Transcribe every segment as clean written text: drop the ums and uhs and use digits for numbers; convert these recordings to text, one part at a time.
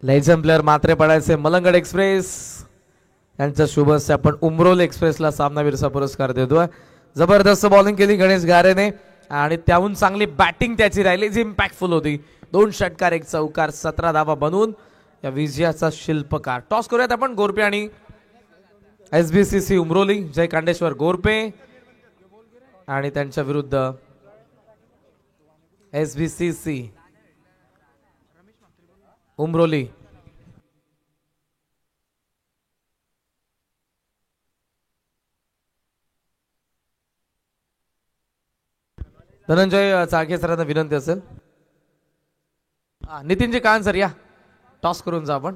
Lesion player मात्रे पडायचे Malangad express यांच्या शुभस्य आपण उमरोल एक्सप्रेसला सामनावीरचा पुरस्कार देतोय. जबरदस्त बॉलिंग केली गणेश गारेने आणि त्याहून चांगली बॅटिंग त्याची राहिली जी इम्पॅक्टफुल होती. 2 षटकार 1 चौकार 17 धावा बनवून या विजयाचा शिल्पकार. टॉस करूयात आपण गोरपे आणि SBCC उमरोली. जय कांडेश्वर गोरपे आणि त्यांच्या विरुद्ध SBCC उमरोली. धनंजय चाळके सरांना विनंती असेल. नितीनजी कान सर या टॉस करून जा आपण.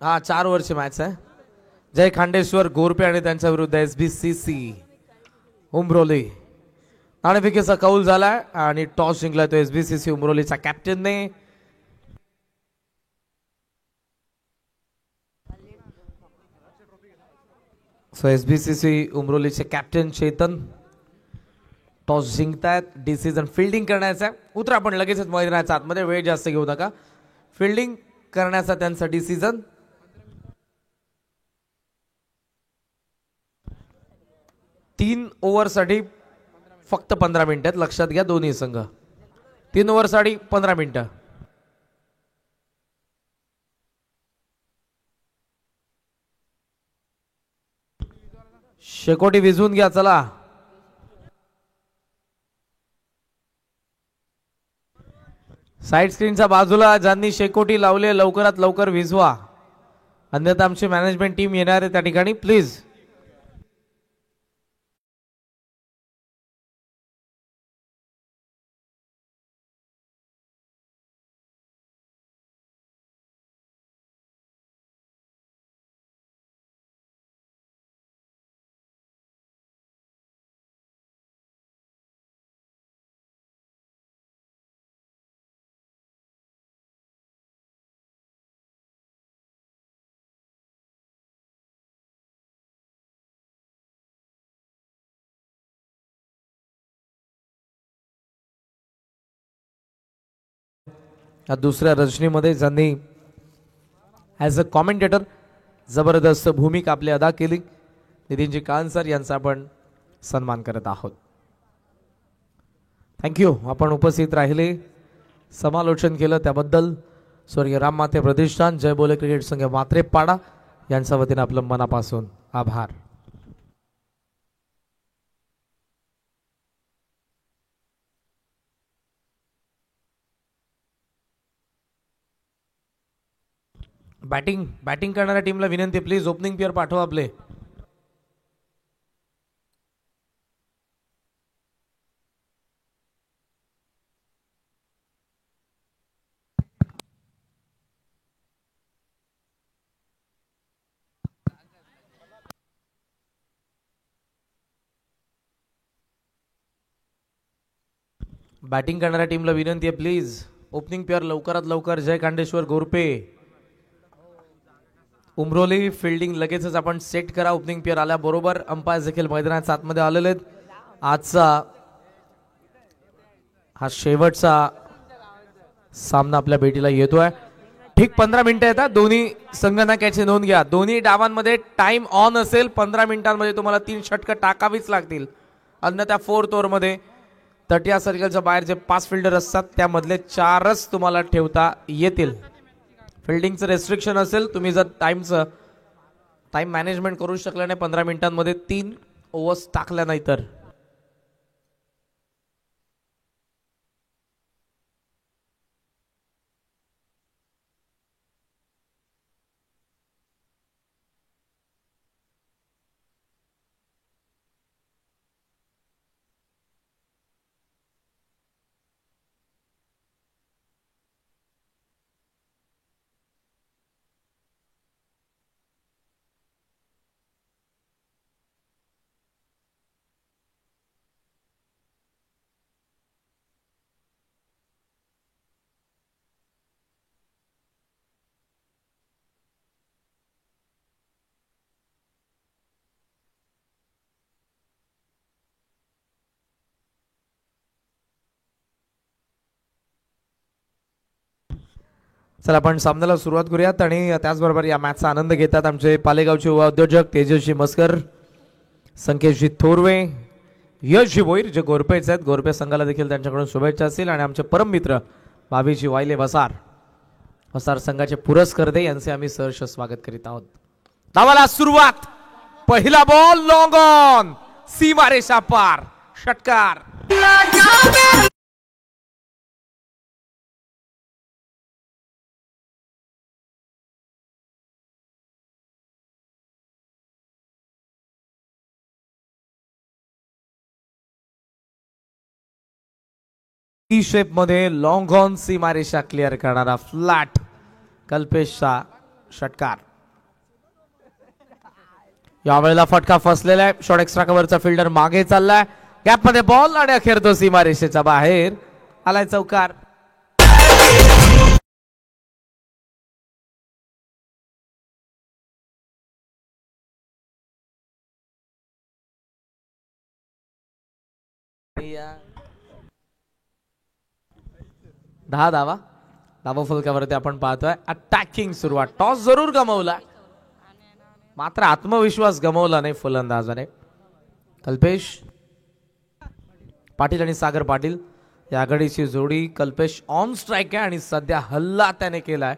हा 4 ओव्हरची मॅच आहे. जय खांडेश्वर गोरपे आणि त्यांच्या विरुद्ध SBCC उमरोली. नाणेफेकीचा कौल झालाय आणि टॉस जिंकलाय तो SBCC उमरोलीचा कॅप्टनने. सो SBCC उमरोलीचे कॅप्टन चेतन टॉस जिंकतायत. डिसिजन फिल्डिंग करण्याचा आहे. उतरा आपण लगेचच मैदानाच्या आतमध्ये, वेळ जास्त घेऊ नका. फिल्डिंग करण्याचा त्यांचा डिसिजन. तीन ओव्हरसाठी फक्त 15 मिनिटात. लक्षात घ्या दोन्ही संघ. 3 ओव्हरसाठी 15 मिनिटं. शेकोटी विझवून घ्या चला. साईड स्क्रीनच्या बाजूला ज्यांनी शेकोटी लावले लवकरात लवकर विझवा, अन्यथा आमची मॅनेजमेंट टीम येणार आहे त्या ठिकाणी. प्लीज दुसऱ्या रजनीमध्ये ज्यांनी ॲज अ कॉमेंटेटर जबरदस्त भूमिका आपली अदा केली, नितीनजी कान सर यांचा आपण सन्मान करत आहोत. थँक्यू. आपण उपस्थित राहिले, समालोचन केलं त्याबद्दल स्वर्गीय राम माते प्रतिष्ठान जय बोले क्रिकेट संघ मात्रेपाडा यांच्या वतीने आपलं मनापासून आभार. बॅटिंग करणाऱ्या टीमला विनंती, प्लीज ओपनिंग पेअर पाठवा आपले. बॅटिंग करणाऱ्या टीमला विनंती आहे, प्लीज ओपनिंग पेअर लवकरात लवकर. जय कांडेश्वर गोरपे उमरोली. फिल्डिंग लगेचच आपण सेट करा. ओपनिंग पेअर आल्याबरोबर अंपायर देखील मैदानाच्या आतमध्ये आलेले आहेत. आजचा हा शेवटचा सामना आपल्या भेटीला येतोय. ठीक 15 मिनिटं येतात. दोन्ही संगणकाची नोंद घ्या. दोन्ही डावांमध्ये टाइम ऑन असेल. 15 मिनिटांमध्ये तुम्हाला 3 षटकं टाकावीच लागतील, अन्यथा 4th ओव्हरमध्ये तटिया सर्कलच्या बाहेर जे 5 फिल्डर असतात त्यामधले 4च तुम्हाला ठेवता येतील. फिल्डिंगचं रेस्ट्रिक्शन असेल. तुम्ही जर टाइम मॅनेजमेंट करू शकला नाही 15 मिनिटांमध्ये 3 ओव्हर्स टाकल्या नाही तर. चला आपण सामन्याला सुरुवात करूयात आणि त्याचबरोबर या मॅचचा आनंद घेतात आमचे पालेगावचे युवा उद्योजक तेजस्वी मस्कर, संकेतजी थोरवे, यशजी भोईर जे गोरपेच आहेत. गोरपे संघाला देखील त्यांच्याकडून शुभेच्छा असतील आणि आमचे परम मित्र भावीजी वायले वसार संघाचे पुरस्कर्ते यांचे आम्ही सहर्ष स्वागत करीत आहोत. धावाला सुरुवात, पहिला बॉल लॉंग ऑन, सीमारेषा पार, षटकार. टी शेप मध्ये लॉंग ऑन सीमारेषा क्लिअर करणारा फ्लॅट कल्पेशचा षटकार. यावेळेला फटका फसलेला आहे. शॉर्ट एक्स्ट्रा कव्हरचा फिल्डर मागे चाललाय, गॅप मध्ये बॉल आणि अखेर तो सीमारेषेच्या बाहेर आलाय. चौकार. दहा धावा फलकावरती आपण पाहतोय. अटॅकिंग सुरुवात, टॉस जरूर गमावला मात्र आत्मविश्वास गमावला नाही फलंदाजाने. कल्पेश पाटील आणि सागर पाटील या आघाडीची जोडी. कल्पेश ऑन स्ट्राइक आहे आणि सध्या हल्ला त्याने केलाय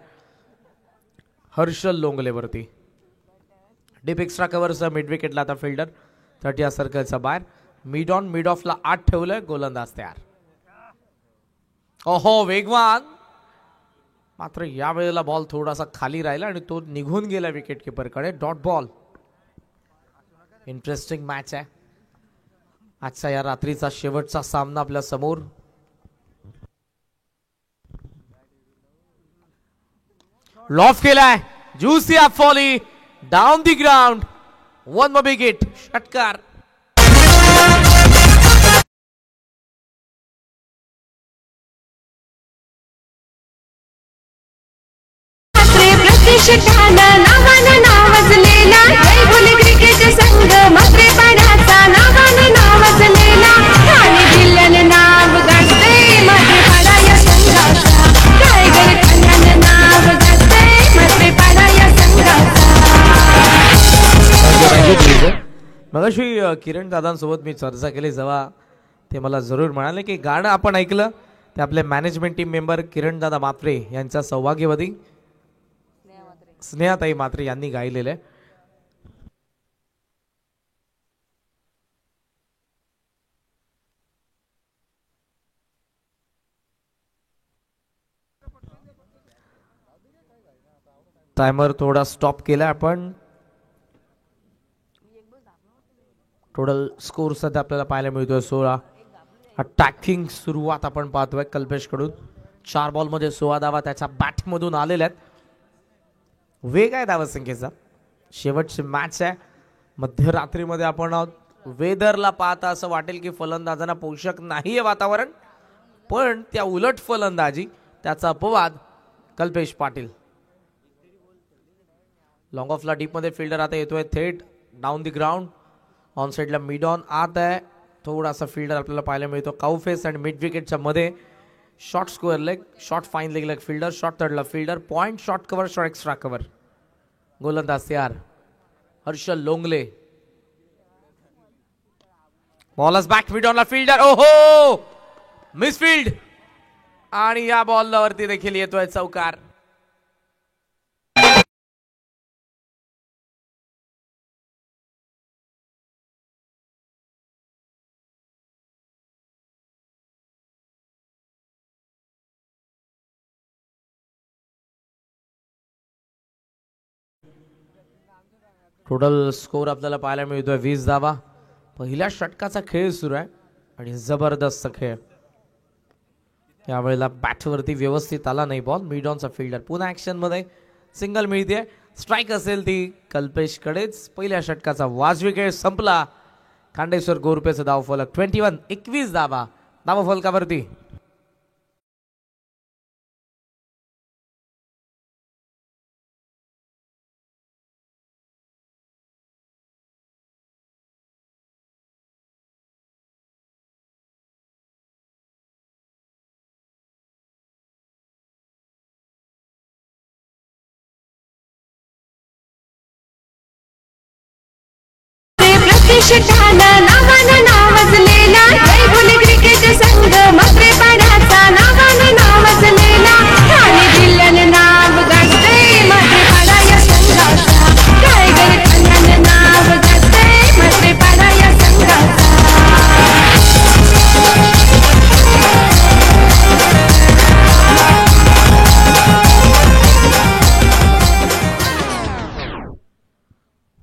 हर्षल लोंगलेवरती. डीप एक्स्ट्रा कव्हरचा मिड विकेटला आता फिल्डर 30 या सर्कलचा बाहेर. मिड ऑन मिड ऑफला 8 ठेवलंय. गोलंदाज तयार. ओहो वेगवान, मात्र या वेळेला बॉल थोडासा खाली राहिला आणि तो निघून गेला विकेट किपरकडे. Dot ball. इंटरेस्टिंग मॅच आहे आजचा, या रात्रीचा शेवटचा सामना आपल्या समोर. लॉफ केलाय, juicy up fully down the ground, one more wicket, षटकार. मगाशी किरण दादांसोबत मी चर्चा केली, जेव्हा ते मला जरूर म्हणाले की गाणं आपण ऐकलं ते आपले मॅनेजमेंट टीम मेंबर किरण दादा मात्रे यांच्या सौभाग्यवती स्नेहाताई मात्रे यांनी गायलेले. टायमर थोडा स्टॉप केला आपण. टोटल स्कोर सध्या आपल्याला पाहायला मिळतोय 16. अटॅकिंग सुरुवात आपण पाहतोय कल्पेश कडून. 4 बॉल मध्ये 16 धावा त्याच्या बॅट मधून आलेल्या आहेत. वेग आहे धावसंख्येचा. शेवटची मॅच आहे, मध्यरात्रीमध्ये आपण वेदरला पाहता असं वाटेल की फलंदाजांना पोषक नाहीये वातावरण, पण त्या उलट फलंदाजी, त्याचा अपवाद कल्पेश पाटील. लॉंग ऑफला डीप मध्ये फिल्डर आता येतोय थेट डाऊन दी ग्राउंड. ऑन साइडला मिड ऑन आत आहे. थोडासा फिल्डर आपल्याला पाहायला मिळतो काउफेस आणि मिड विकेटच्या मध्ये. Short square leg, short fine leg leg fielder, short थर्डला fielder, point short cover, short extra cover. गोलंदाज तयार हर्षल लोंगले. बॉलच बॅक मिड ऑनला फिल्डर, ओहो मिसफील्ड आणि या बॉलवरती देखील येतोय चौकार. टोटल स्कोर आपल्याला पाहायला मिळतोय 20 धावा. पहिल्या षटकाचा खेळ सुरू आहे आणि जबरदस्त खेळ. यावेळेला बॅटवरती व्यवस्थित आला नाही बॉल. मिड ऑनचा फिल्डर पुन्हा ऍक्शन मध्ये. सिंगल मिळते, स्ट्राईक असेल ती कल्पेश कडेच. पहिल्या षटकाचा वाजवी खेळ संपला. खांडेश्वर गोरपेचं धावफलक 21 धावा धावफलकावरती. प्रतिष्ठान नावानं नावाजलेला जय बोले क्रिकेट संघ म्हात्रे पाड्याचा नावानं नावाजलेला ठाणे जिल्ह्याने नाव गाजतंय म्हात्रे पाडा या संघाचा टायगर ठाण्याने नाव गाजतंय म्हात्रे पाडा या संघाचा.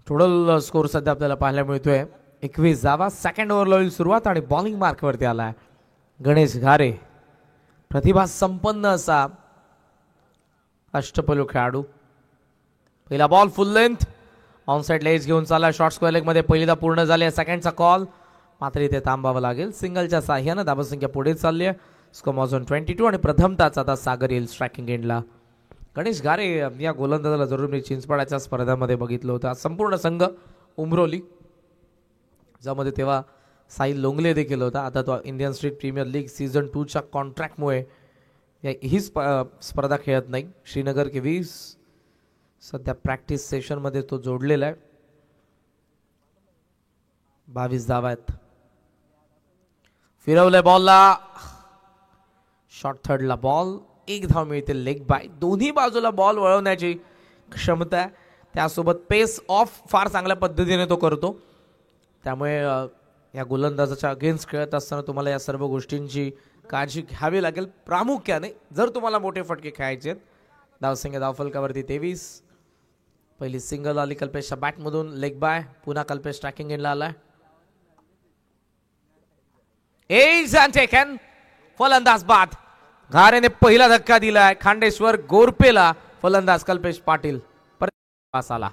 टोटल स्कोर सध्या आपल्याला पाहायला मिळतोय 21 धावा. सेकंड ओव्हरला होईल सुरुवात आणि बॉलिंग मार्कवरती आलाय गणेश घारे. प्रतिभा संपन्न असा अष्टपैलू खेळाडू. पहिला ball full length on side लेज घेऊन चालला. शॉर्ट स्क्वेअर लेग मध्ये पहिलीदा पूर्ण झाली. सेकंडचा कॉल मात्र इथे थांबावं लागेल. सिंगलच्या साह्यानं धावसंख्या पुढे चालली आहे. स्कोर मॉझन 22 आणि प्रथमताच आता सागर येईल स्ट्रायकिंग एंडला. गणेश घारे या गोलंदाजाला जरूर मी चिंचपाड्याच्या स्पर्धामध्ये बघितलं होतं. संपूर्ण संघ उमरोली ज्यामध्ये तेव्हा साहिल लोंगले देखील होता. आता तो Indian state premier league season 2च्या कॉन्ट्रॅक्टमुळे ही स्पर्धा खेळत नाही. श्रीनगर किवीज सध्या प्रॅक्टिस सेशनमध्ये तो जोडलेला आहे. 22 धावा आहेत. फिरवलंय बॉलला. Short थर्डला ball. 1 धाव मिळते लेग बाय. दोन्ही बाजूला बॉल वळवण्याची क्षमता आहे. त्यासोबत पेस ऑफ फार चांगल्या पद्धतीने तो करतो. त्यामुळे या गोलंदाजाच्या अगेन्स्ट खेळत असताना तुम्हाला या सर्व गोष्टींची काळजी घ्यावी लागेल. प्रामुख्याने जर तुम्हाला मोठे फटके खेळायचे आहेत. धावसंख्या धावफलकावरती 23. पहिली सिंगल आली कल्पेशच्या बॅटमधून. Leg bye. पुन्हा कल्पेश ट्रॅकिंग एंडला आलाय. फलंदाज बाद. घारेने पहिला धक्का दिलाय. खांडेश्वर गोरपेला. फलंदाज कल्पेश पाटील परत आला.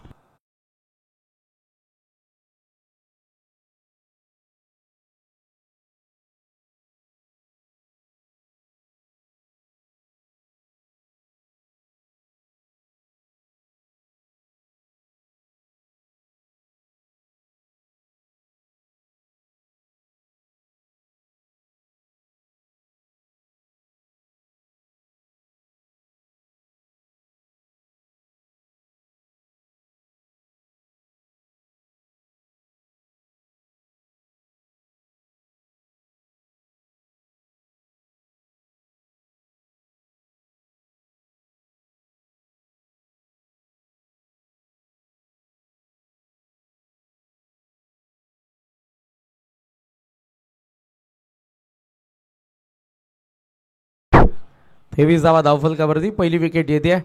तेवीस धावा धावफलकावरती. पहिली विकेट येते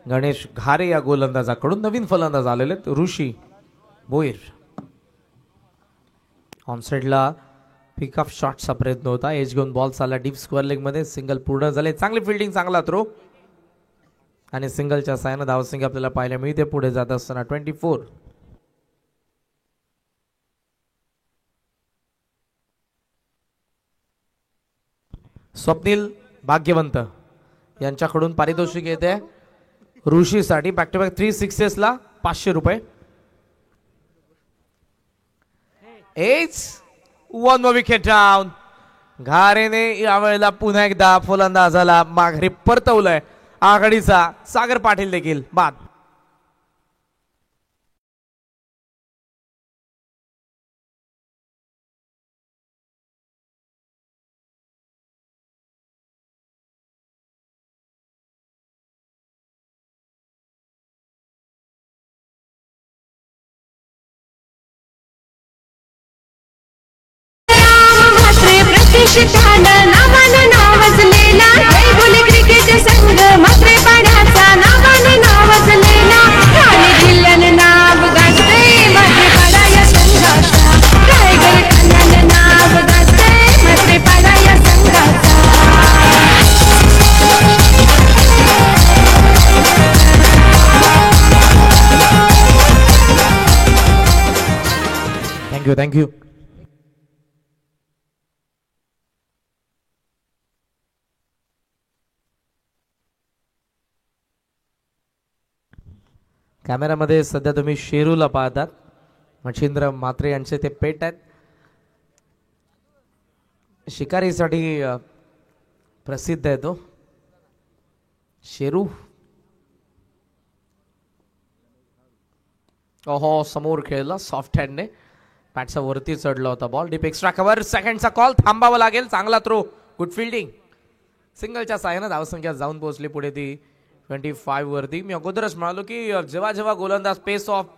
गणेश घारे या गोलंदाजाकडून. नवीन फलंदाज आलेले ऋषी भोईर. ऑनसाइडला पिक ऑफ शॉटचा प्रयत्न होता. एज घेऊन बॉल चालला डीप स्क्वेअर लेग मध्ये. सिंगल पूर्ण झाले. चांगली फिल्डिंग, चांगला थ्रो आणि सिंगलच्या साह्यानं धावसंख्या आपल्याला पाहायला मिळते पुढे जात असताना 24. स्वप्नील भाग्यवंत यांच्याकडून पारितोषिक येते ऋषीसाठी. बॅक टू बॅक 3 सिक्सेसला 500 रुपये. Age 1 wicket down. घारेने यावेळेला पुन्हा एकदा फलंदाजाला माघारी परतवलंय. आघाडीचा सागर पाटील देखील बाद. प्रतिष्ठान नावानं नावाजलेला जय बोले क्रिकेट संघ म्हात्रे पाड्याचा नावानं नावाजलेला ठाणे जिल्ह्याने नाव गाजतंय म्हात्रे पाडा या संघाचा टायगर ठाण्याने नाव गाजतंय म्हात्रे पाडा या संघाचा. थँक्यू. कॅमेरामध्ये सध्या तुम्ही शेरूला पाहतात. मच्छिंद्र म्हात्रे यांचे ते पेट आहेत. शिकारीसाठी प्रसिद्ध आहे तो शेरू. ओहो, समोर खेळला सॉफ्ट हँडने. बॅटच्या वरती चढला होता बॉल. डीप एक्स्ट्रा कव्हर, सेकंडचा कॉल, थांबावं लागेल. चांगला थ्रो, गुड फिल्डिंग. सिंगलच्या साहाय्यानं धावसंख्या जाऊन पोहोचली पुढे ती 25 वरती. मी अगोदरच म्हणालो की जेव्हा जेव्हा गोलंदाज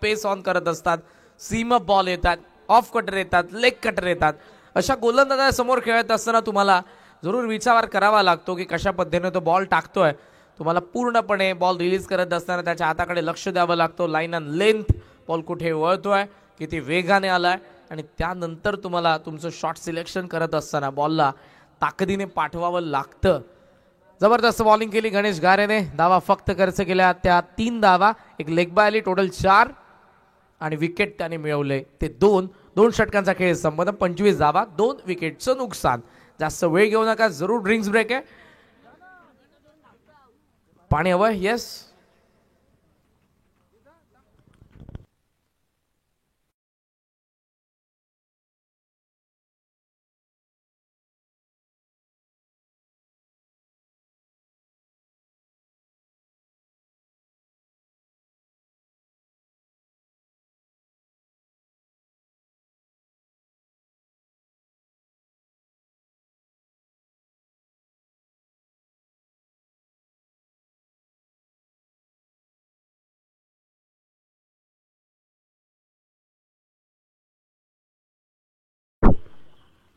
पेस ऑन करत असतात, सीम अप बॉल येतात, ऑफ कटर येतात, लेग कटर येतात, अशा गोलंदाजासमोर खेळत असताना तुम्हाला जरूर विचार करावा लागतो की कशा पद्धतीने तो बॉल टाकतोय. तुम्हाला पूर्णपणे बॉल रिलीज करत असताना त्याच्या हाताकडे लक्ष द्यावं लागतं. लाईन अँड लेंथ, बॉल कुठे वळतोय, किती वेगाने आलाय, आणि त्यानंतर तुम्हाला तुमचं शॉट सिलेक्शन करत असताना बॉलला ताकदीने पाठवावं लागतं. जबरदस्त बॉलिंग केली गणेश गारेने. धावा फक्त खर्च केल्या त्या 3 धावा, एक लेग बाय आली, टोटल 4, आणि विकेट त्याने मिळवले ते 2 षटकांचा खेळ संपन्न. 25 धावा, 2 विकेटचं नुकसान. जास्त वेळ घेऊ नका, जरूर ड्रिंक्स ब्रेक आहे. पाणी हवंय? येस.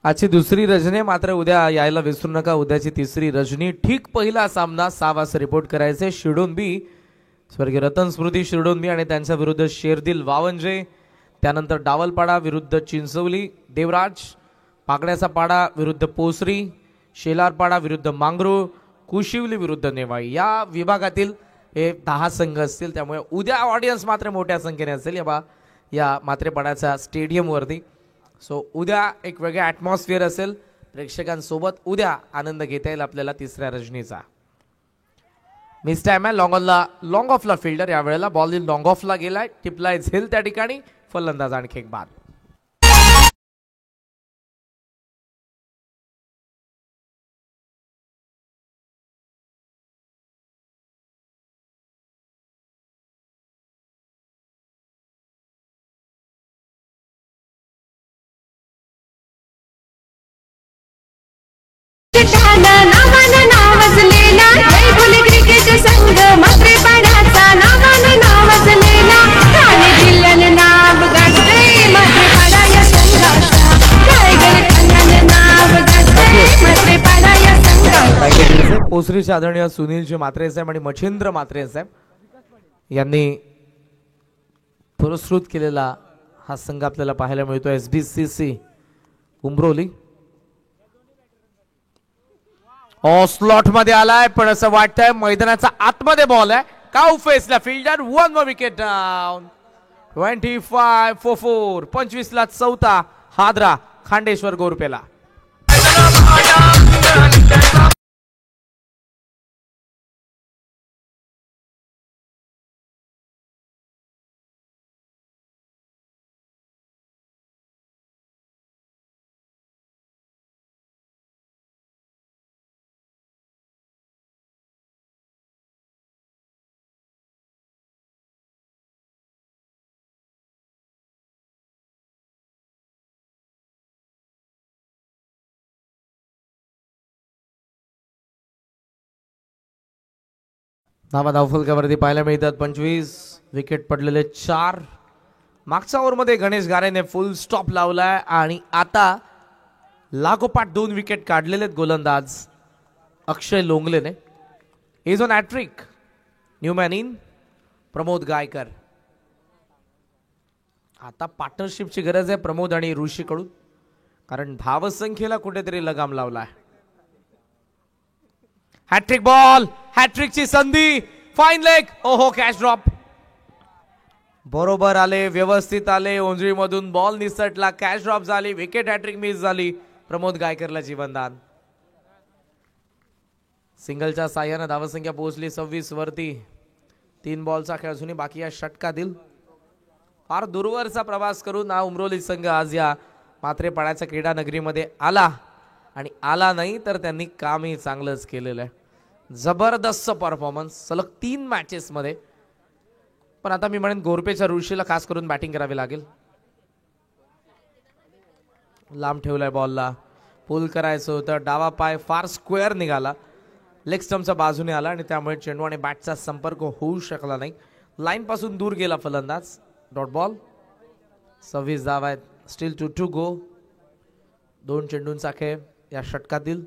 आजची दुसरी रजनी, मात्र उद्या यायला विसरू नका. उद्याची तिसरी रजनी. ठीक पहिला सामना 6 वाजता रिपोर्ट करायचे. शिरडोनबी, स्वर्गीय रतन स्मृती शिरडोनबी आणि त्यांच्या विरुद्ध शेरदिल वावंजे. त्यानंतर डावलपाडा विरुद्ध चिंचवली, देवराज. पाकड्याचा पाडा विरुद्ध पोसरी, शेलारपाडा विरुद्ध मांगरू, कुशिवली विरुद्ध नेवाळी. या विभागातील हे 10 संघ असतील. त्यामुळे उद्या ऑडियन्स मात्र मोठ्या संख्येने असेल या मात्रेपाड्याच्या स्टेडियमवरती. सो उद्या एक वेगळं ॲटमॉस्फिअर असेल. प्रेक्षकांसोबत उद्या आनंद घेता येईल आपल्याला तिसऱ्या रजनीचा. मिस टाइम आहे लॉंग ऑफला फिल्डर. यावेळेला बॉल लॉंग ऑफला गेलाय, टिपलाय झेल त्या ठिकाणी. फलंदाज आणखी एक बाद. नावानं नावाजलेला जय बोले क्रिकेट संघ मात्रेपाड्याचा. नावानं नावाजलेला ठाणे जिल्ह्यानं नाव गाजतंय मात्रेपाडा या संघाचा. रायगड ठाण्यानं नाव गाजतंय मात्रेपाडा या संघाचा. पोसरीचे आदरणीय सुनीलजी म्हात्रे साहेब आणि मच्छिंद्र म्हात्रे साहेब यांनी पुरस्कृत केलेला हा संघ आपल्याला पाहायला मिळतो. SBCC उमरोली. स्लॉट मध्ये आलाय, पण असं वाटतंय मैदानाचा आतमध्ये बॉल आहे. काउ फेसला फिल्डर. 1 wicket down. 25 for 4. 25 ला चौथा. हादरा खांडेश्वर गोरपेला. धावफलकावरती पाहायला मिळतात 25. विकेट पडलेले 4. मागच्या ओव्हरमध्ये गणेश गारेने फुल स्टॉप लावलाय आणि आता लागोपाठ 2 विकेट काढलेले गोलंदाज अक्षय लोंगलेने. Is on hattrick. Newman in. Pramod Gaikar. आता पार्टनरशिपची गरज आहे प्रमोद आणि ऋषीकडून, कारण धावसंख्येला कुठेतरी लगाम लावलाय. हॅट्रिक बॉल, हॅट्रिकची संधी. Fine leg. ओहो, कॅच ड्रॉप. बरोबर आले, व्यवस्थित आले. ओंजळीमधून बॉल निसटला, कॅच ड्रॉप झाली, विकेट. हॅट्रिक मिस झाली. प्रमोद गायकरला जीवनदान. सिंगलच्या साह्यानं धावसंख्या पोहोचली 26 वरती. 3 बॉलचा खेळ असूनही बाकी या षटकातील फार दूरवरचा प्रवास करून हा उमरोली संघ आज या मात्रेपाड्याच्या क्रीडा नगरीमध्ये आला, आणि आला नाही तर त्यांनी कामही चांगलंच केलेलं आहे. जबरदस्त परफॉर्मन्स सलग 3 मॅचेस मध्ये. पण आता मी म्हणेन गोरपेच्या ऋषीला खास करून बॅटिंग करावी लागेल. लांब ठेवलाय बॉलला, पुल करायचं होतं. डावा पाय फार स्क्वेअर निघाला, लेग स्टम्पच्या बाजूने आला आणि त्यामुळे चेंडू आणि बॅटचा संपर्क होऊ शकला नाही. लाईन पासून दूर गेला फलंदाज. Dot ball. 26 धावा आहेत. स्टील 2 गो. 2 चेंडूंचा खेळ या षटकातील.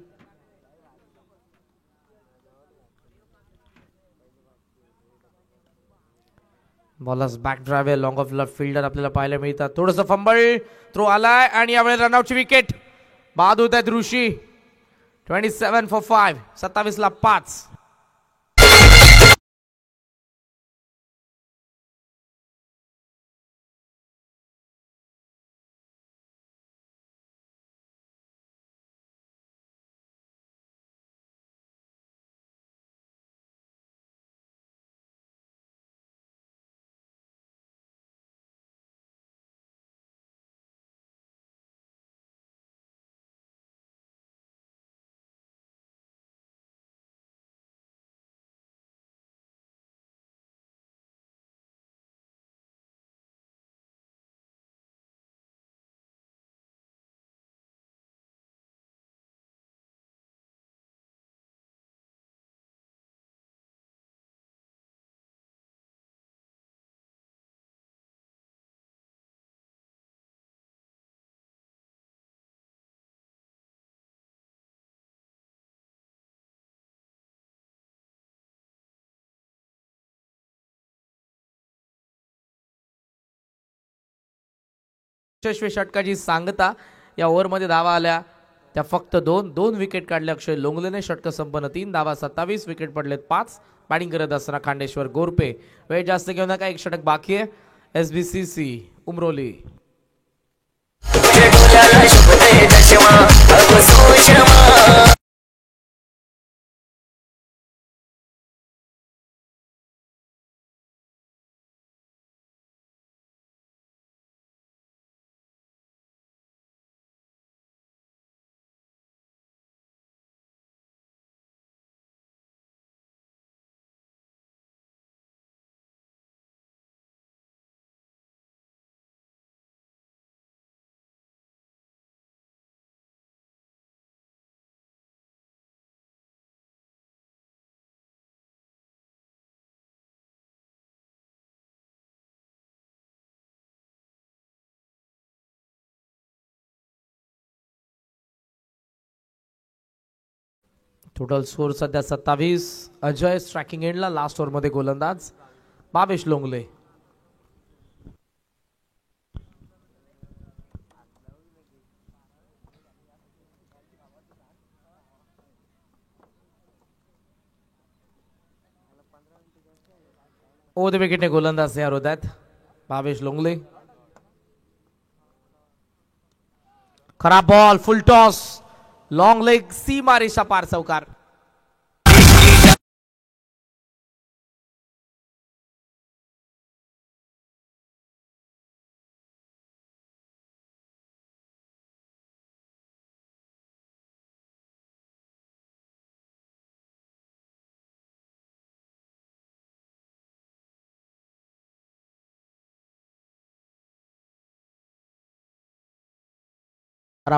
Bowlers back drive long off left fielder आपल्याला पाहायला मिळतात. थोडंसं फंबल थ्रो आलाय आणि यावेळी रनआउटची विकेट बाद होत आहेत ऋषी. 27 for 5. 27 ला 5. यशस्वी षटकाची सांगता. या ओव्हरमध्ये धावा आल्या त्या फक्त 2 विकेट काढले अक्षय लोंगलेने. षटक संपन्न 3 धावा. 27 विकेट पडलेत 5. बॅटिंग करत असताना खांडेश्वर गोरपे. वेळ जास्त घेऊ नका, एक षटक बाकी आहे. SBCC उमरोली. टोटल स्कोर सध्या 27. अजय स्ट्रायकिंग एंडला. लास्ट ओव्हर मध्ये गोलंदाज भावेश लोंगले. ओव्हर द विकेटने गोलंदाज तयार होत आहेत. भावेश लोंगले. खराब ball. Full toss. Long leg. सीमा रेषा पार चौकार.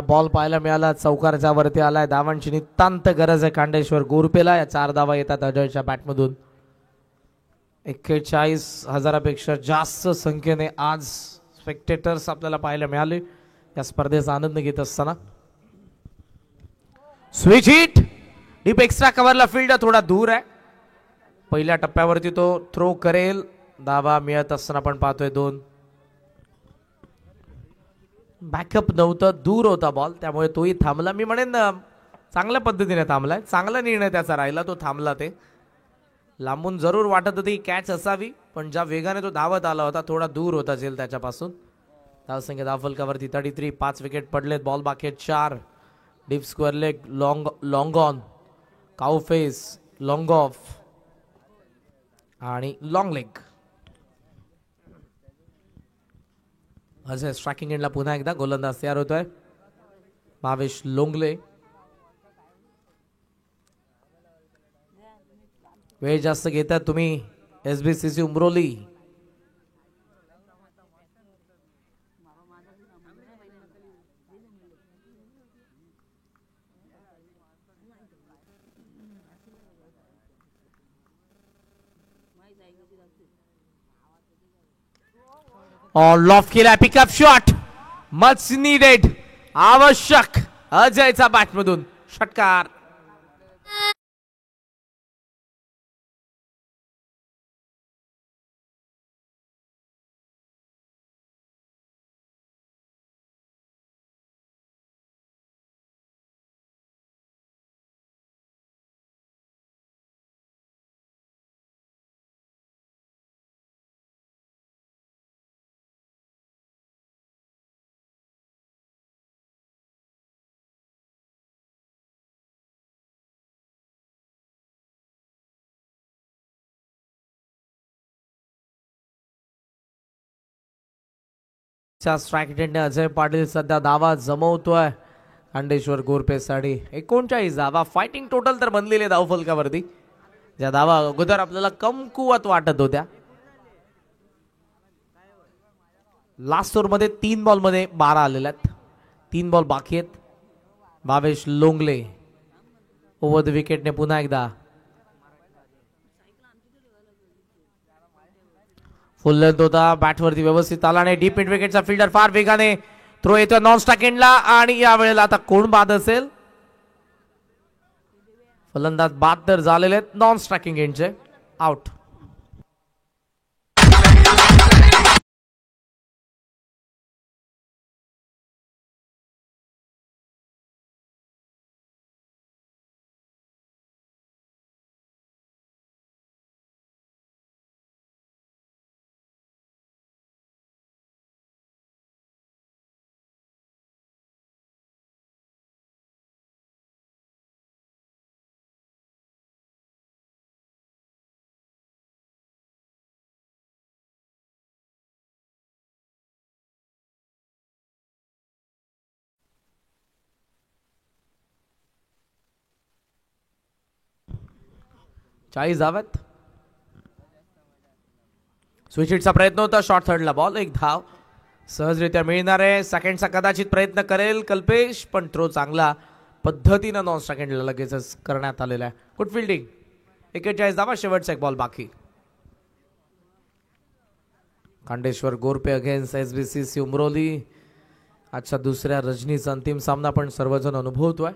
बॉल पाहायला मिळाला. चौकारच्या वरती आलाय. धावांची नितांत गरज आहे खांडेश्वर गोरपेला. या 4 धावा येतात अजयच्या बॅटमधून. 41,000पेक्षा जास्त संख्येने आज स्पेक्टेटर्स आपल्याला पाहायला मिळाले या स्पर्धेचा आनंद घेत असताना. Switch hit. डीप एक्स्ट्रा कव्हरला फील्ड थोडा दूर आहे. पहिल्या टप्प्यावरती तो थ्रो करेल. धावा मिळत असताना पण पाहतोय 2. बॅकअप नव्हतं, दूर होता बॉल, त्यामुळे तोही थांबला. मी म्हणेन चांगल्या पद्धतीने थांबलाय. चांगला निर्णय त्याचा राहिला, तो थांबला. ते लांबून जरूर वाटत होती कॅच असावी, पण ज्या वेगाने तो धावत आला होता थोडा दूर होता झेल त्याच्यापासून. धावसंख्या धावफलकावरती 33. 5 विकेट पडलेत. बॉल बाकी आहेत 4. Deep square leg, long on, cow face, long of आणि लॉंग लेग. अजय स्ट्रायकिंग एंडला पुन्हा एकदा गोलंदाज तयार होतोय. भावेश लोंगले. वेळ जास्त घेतात तुम्ही SBCC उमरोली. लॉफ केला पिकअप शॉट मच नीडेड आवश्यक अजयचा बॅटमधून षटकार. स्ट्राईक रेटने अजय पाटील सध्या धावा जमवतोय खांडेश्वर गोरपेसाठी 39 धावा. फायटिंग टोटल तर बनलेले धावफलकावरती, ज्या धावा अगोदर आपल्याला कमकुवत वाटत होत्या. लास्ट ओव्हर मध्ये 3 बॉल मध्ये 12 आलेल्या आहेत. 3 बॉल बाकी आहेत. भावेश लोंगले ओव्हर द विकेटने पुन्हा एकदा फुल लेंथ होता, बॅटवरती व्यवस्थित आला नाही. डीप मिड विकेटचा फिल्डर फार वेगाने थ्रो येतोय नॉन स्ट्राइक एंडला आणि या वेळेला आता कोण बाद असेल? फलंदाज बाद तर झालेले आहेत नॉन स्ट्रायकिंग एंडचे. आउट. चाळीस धाव्यात. स्विच हिटचा प्रयत्न होता. शॉर्ट थर्डला बॉल, एक धाव सहजरित्या मिळणार आहे. सेकंडचा कदाचित प्रयत्न करेल कल्पेश, पण थ्रो चांगला पद्धतीनं नॉन सेकंडला लगेचच करण्यात आलेला आहे. Good fielding. 41 धावा, शेवटचा एक बॉल बाकी. Khandeshwar Gorpe against SBCC Umroli. आजच्या दुसऱ्या रजनीचा अंतिम सामना पण सर्वजण अनुभवतोय.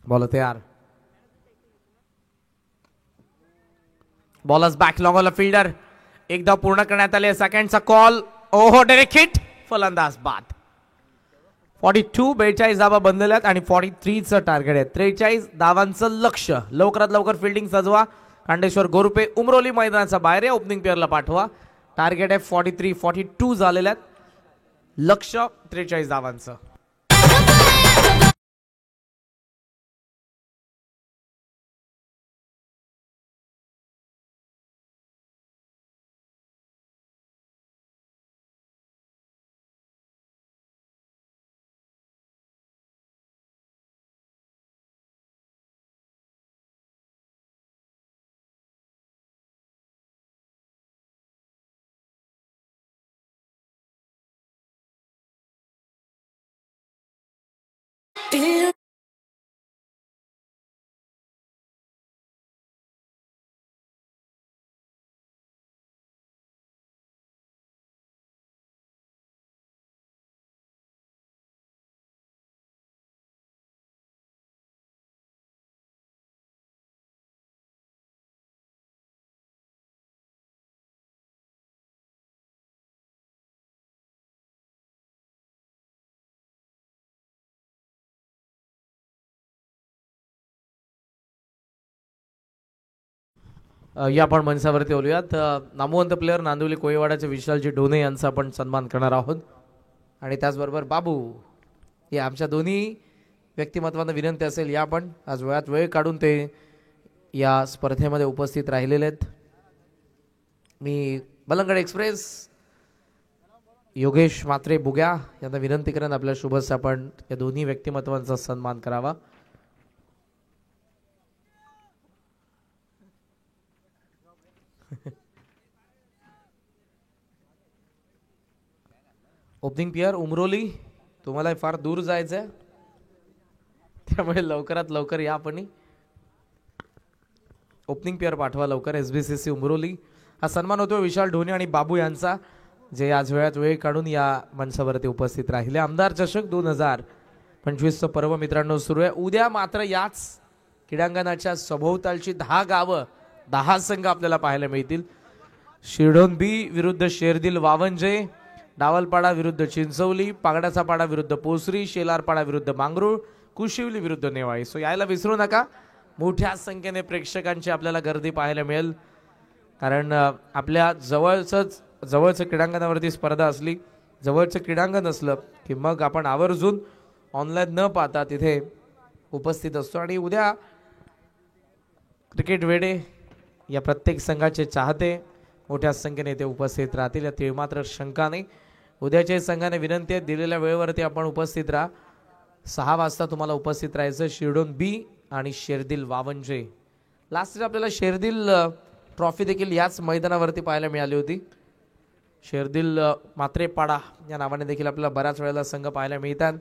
बॉल तयार. Bowlers back long on fielder एकदा पूर्ण करण्यात आले. सेकंडचा कॉल. ओहो, डायरेक्ट हिट. फलंदाज बाद. 42 धावा बनलेल्या आहेत आणि 43चं टार्गेट आहे. 43 धावांचं लक्ष. लवकरात लवकर फिल्डिंग सजवा. खांडेश्वर गोरुपे उमरोली मैदानाचा बाहेर आहे. ओपनिंग पेअरला पाठवा. टार्गेट आहे 42 झालेल्या आहेत. लक्ष 43 धावांचं. या आपण मंचावरती बोलूयात. नामवंत प्लेअर नांदिवली कोळीवाड्याचे विशालजी डोने यांचा आपण सन्मान करणार आहोत. आणि त्याचबरोबर बाबू या आमच्या दोन्ही व्यक्तिमत्वांना विनंती असेल या पण आज वेळात वेळ काढून ते या स्पर्धेमध्ये उपस्थित राहिलेले आहेत. मी बलंगड एक्सप्रेस योगेश मात्रे बुग्या यांना विनंती करेन आपल्या शुभस आपण या दोन्ही व्यक्तिमत्वांचा सन्मान करावा. ओपनिंग पेअर उमरोली, तुम्हाला फार दूर जायचं आहे, त्यामुळे लवकरात लवकर या. आपण ओपनिंग पेअर पाठवा लवकर. SBCC उमरोली. हा सन्मान होतो विशाल ढोणे आणि बाबू यांचा, जे आज वेळात वेळ काढून या मंचावरती उपस्थित राहिले. आमदार चषक 2025चं पर्व मित्रांनो सुरू आहे. उद्या मात्र याच क्रीडांगणाच्या सभोवतालची 10 गावं, 10 संघ आपल्याला पाहायला मिळतील. शिरढोण विरुद्ध शेरदिल वावंजे, डावलपाडा विरुद्ध चिंचवली, पागडाचा पाडा विरुद्ध पोसरी, शेलारपाडा विरुद्ध मांगरूळ, कुशिवली विरुद्ध नेवाळी. सो यायला विसरू नका. मोठ्या संख्येने प्रेक्षकांची आपल्याला गर्दी पाहायला मिळेल, कारण आपल्या जवळचं क्रीडांगणावरती स्पर्धा असली, जवळचं क्रीडांगण असलं की मग आपण आवर्जून ऑनलाईन न पाहता तिथे उपस्थित असतो. आणि उद्या क्रिकेट वेडे या प्रत्येक संघाचे चाहते मोठ्या संख्येने ते उपस्थित राहतील, यात मात्र शंका नाही. उद्याच्या संघाने विनंती आहे, दिलेल्या वेळेवरती आपण उपस्थित राहा. 6 वाजता तुम्हाला उपस्थित राहायचं. शिरढोण आणि शेरदिल वावंजे. लास्ट आपल्याला शेरदिल ट्रॉफी देखील याच मैदानावरती पाहायला मिळाली होती. शेरदिल मात्रेपाडा या नावाने देखील आपल्याला बऱ्याच वेळेला संघ पाहायला मिळतात.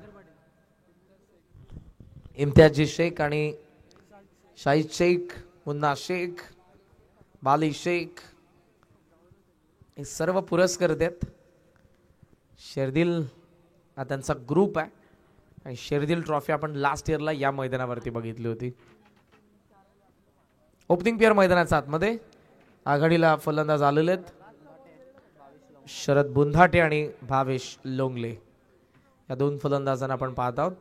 इम्तियाजी शेख आणि शाहिद शेख, मुन्ना शेख, बाली शेख हे सर्व पुरस्कार देत. शेरदिल हा त्यांचा ग्रुप आहे आणि शेरदिल ट्रॉफी आपण लास्ट इयरला या मैदानावरती बघितली होती. ओपनिंग पेअर मैदानाच्या आतमध्ये आघाडीला फलंदाज आलेले आहेत. शरद बुंधाटे आणि भावेश लोंगले या 2 फलंदाजांना आपण पाहत आहोत.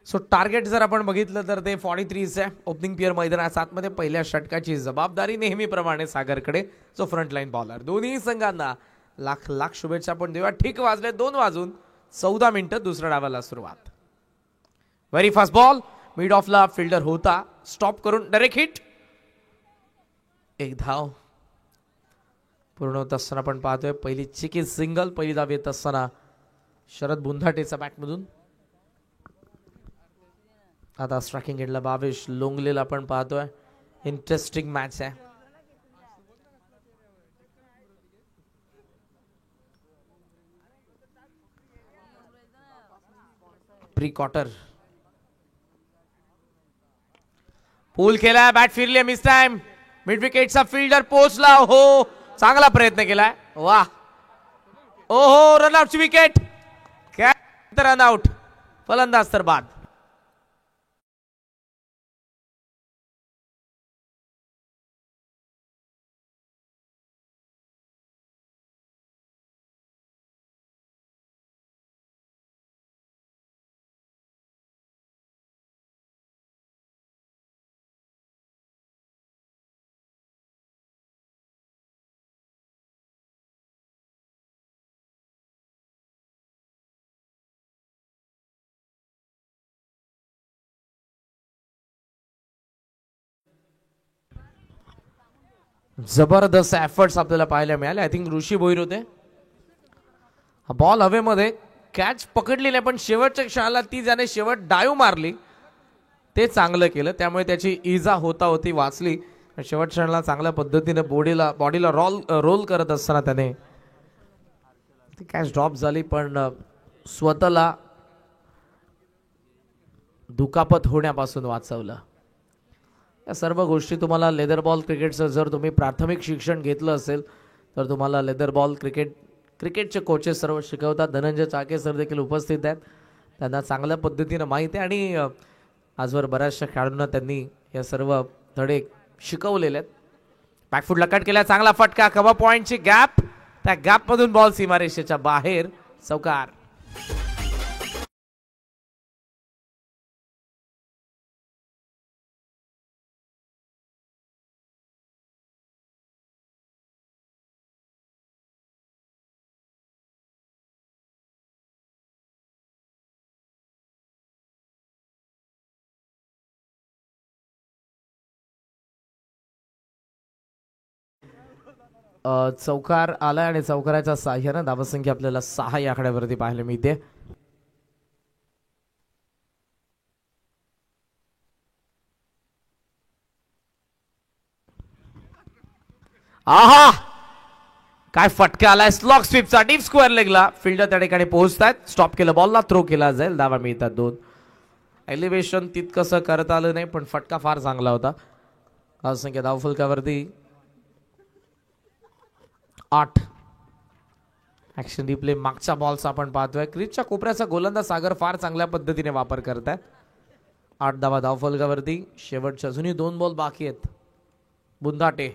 सो टार्गेट जर आपण बघितलं तर ते 43 आहे. ओपनिंग पेअर मैदानाच्या आतमध्ये पहिल्या षटकाची जबाबदारी नेहमीप्रमाणे सागरकडे, जो फ्रंटलाईन बॉलर. दोन्ही संघांना लाख लाख शुभेच्छा आपण देऊया. ठीक वाजले 2:14 दुसऱ्या डावाला सुरुवात. व्हेरी फास्ट बॉल, मिड ऑफला फिल्डर होता, स्टॉप करून डायरेक्ट हिट. 1 धाव पूर्ण होत असताना आपण पाहतोय पहिली चिकी सिंगल, पहिली धाव येत असताना शरद बुंधाटेचा बॅटमधून. आता स्ट्रायकिंग एंडला भावेश लोंगलेला आपण पाहतोय. इंटरेस्टिंग मॅच आहे. प्री क्वार्टर पूल केला, बॅट फिरली, मिस टाइम. मिड विकेटचा फिल्डर पोहोचला. हो, चांगला प्रयत्न केलाय. वाह, ओहो, रनआउटची विकेट. रनआउट, फलंदाज तर बाद. जबरदस्त एफर्ट्स आपल्याला पाहायला मिळाले. आय थिंक ऋषी भोईर होते. बॉल हवेमध्ये, कॅच पकडली नाही, पण शेवटच्या क्षणाला ती ज्याने शेवट डायव मारली ते चांगलं केलं, त्यामुळे त्याची इजा होती वाचली. शेवट क्षणाला चांगल्या पद्धतीने बॉडीला रोल करत असताना त्याने ती कॅच ड्रॉप झाली, पण स्वतःला दुखापत होण्यापासून वाचवलं. या सर्व गोष्टी तुम्हाला लेदर बॉल क्रिकेटचं जर तुम्ही प्राथमिक शिक्षण घेतलं असेल तर तुम्हाला लेदर बॉल क्रिकेटचे कोचेस सर्व शिकवतात. धनंजय चाके सर देखील उपस्थित आहेत, त्यांना चांगल्या पद्धतीनं माहिती आहे आणि आजवर बऱ्याचशा खेळाडूंना त्यांनी या सर्व धडे शिकवलेले आहेत. बॅकफुटला कट केला, चांगला फटका, कव्हर पॉइंटची गॅप, त्या गॅपमधून बॉल सीमारेषेच्या बाहेर, चौकार. चौकार आलाय आणि चौकाराच्या साह्यानं धावसंख्या आपल्याला 6 या आकड्यावरती पाहायला मिळते. आहा, काय फटका आलाय स्लॉग स्वीपचा डीप स्क्वेअर लेगला. फिल्डर त्या ठिकाणी पोहोचतात. स्टॉप केलं, बॉलला थ्रो केला जाईल. धावा मिळतात 2. एलिव्हेशन तितकंसं करता आलं नाही, पण फटका फार चांगला होता. धावसंख्या धावफलकावरती 8. ऍक्शन रिप्ले मागच्या बॉलचा आपण पाहतोय. क्रीजच्या कोपऱ्याचा गोलंदाज सागर फार चांगल्या पद्धतीने वापर करतायत. 8 धावा धावफलकावरती. शेवटच्या अजूनही 2 बॉल बाकी आहेत. बुंदाटे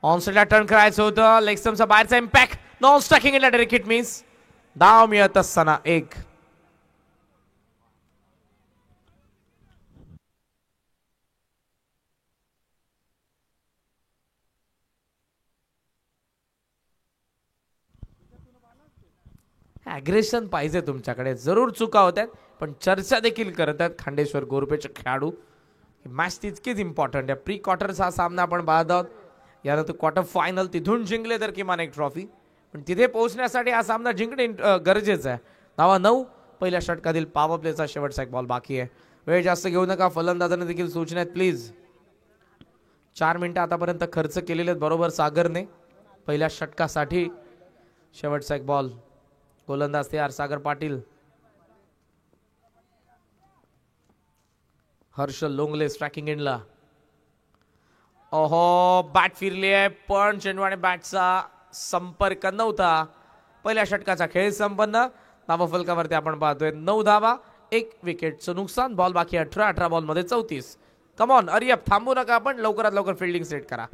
ऑन साइडला टर्न करायचं होतं. लेग स्टंपचा बाहेरचा impact, non striking in direct hit miss. धाव मिळत असताना 1. ॲग्रेशन पाहिजे तुमच्याकडे. जरूर चुका होत आहेत, पण चर्चा देखील करत आहेत खांडेश्वर गोरपेचे खेळाडू. मॅच तितकीच इम्पॉर्टंट आहे. प्री क्वार्टरचा हा सामना आपण पाहत आहोत. यानंतर क्वार्टर फायनल, तिथून जिंकले तर किमान एक ट्रॉफी, पण तिथे पोहोचण्यासाठी हा सामना जिंकणे गरजेचं आहे. धावा 9. पहिल्या षटकातील पॉवर प्लेचा शेवटचा एक बॉल बाकी आहे. वेळ जास्त घेऊ नका. फलंदाजांना देखील सूचना आहेत प्लीज. 4 मिनिटं आतापर्यंत खर्च केलेले आहेत बरोबर सागरने. पहिल्या षटकासाठी शेवटचा एक बॉल. गोलंदाज तयार सागर पाटील. हर्ष लोंगले स्ट्रायकिंग एंडला. ओहो, बॅट फिरली आहे, पण चेंडू आणि बॅटचा संपर्क नव्हता. पहिल्या षटकाचा खेळ संपन्न. धावा फलकावरती आपण पाहतोय 9 धावा, 1 विकेटचं नुकसान. बॉल बाकी 18 बॉल मध्ये 34. कमॉन अरियप, थांबू नका आपण. लवकरात लवकर फिल्डिंग सेट करा.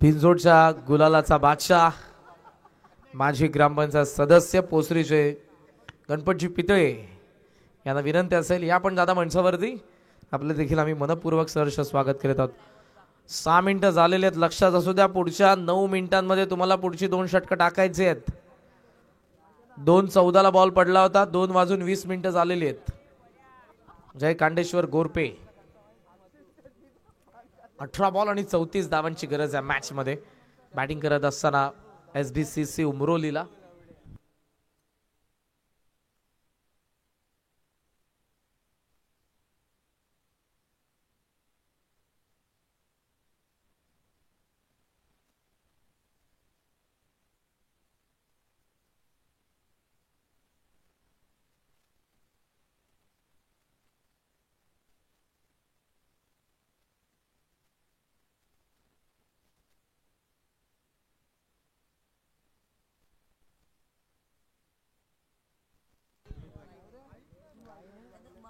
भिंजोडच्या गुलालाचा बादशाह, माजी ग्रामपंचायत सदस्य पोसरीचे गणपतजी पितळे यांना विनंती असेल, या पण दादा मंचावरती. आपले देखील आम्ही मनपूर्वक सहर्ष स्वागत करत आहोत. 6 मिनिटं झालेले आहेत. लक्षात असू द्या, पुढच्या 9 मिनिटांमध्ये तुम्हाला पुढची 2 षटकं टाकायचे आहेत. 2:14 बॉल पडला होता. 2:20 झालेली आहेत. जय कांडेश्वर गोरपे. 18 बॉल आणि 34 धावांची गरज आहे मॅच मध्ये. बॅटिंग करत असताना SBCC उमरोलीला.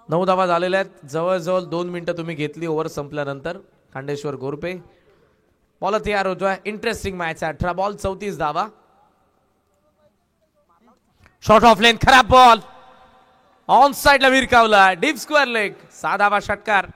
नऊ धावा झालेल्या आहेत. जवळजवळ 2 मिनिटं तुम्ही घेतली ओव्हर संपल्यानंतर. खांडेश्वर गोरपे बॉल तयार होतोय. इंटरेस्टिंग मॅच आहे. 18 बॉल 34 धावा. शॉर्ट ऑफ लेन, खराब बॉल ऑन साइडला विरकावला. Deep square leg. 6 धावा षटकार.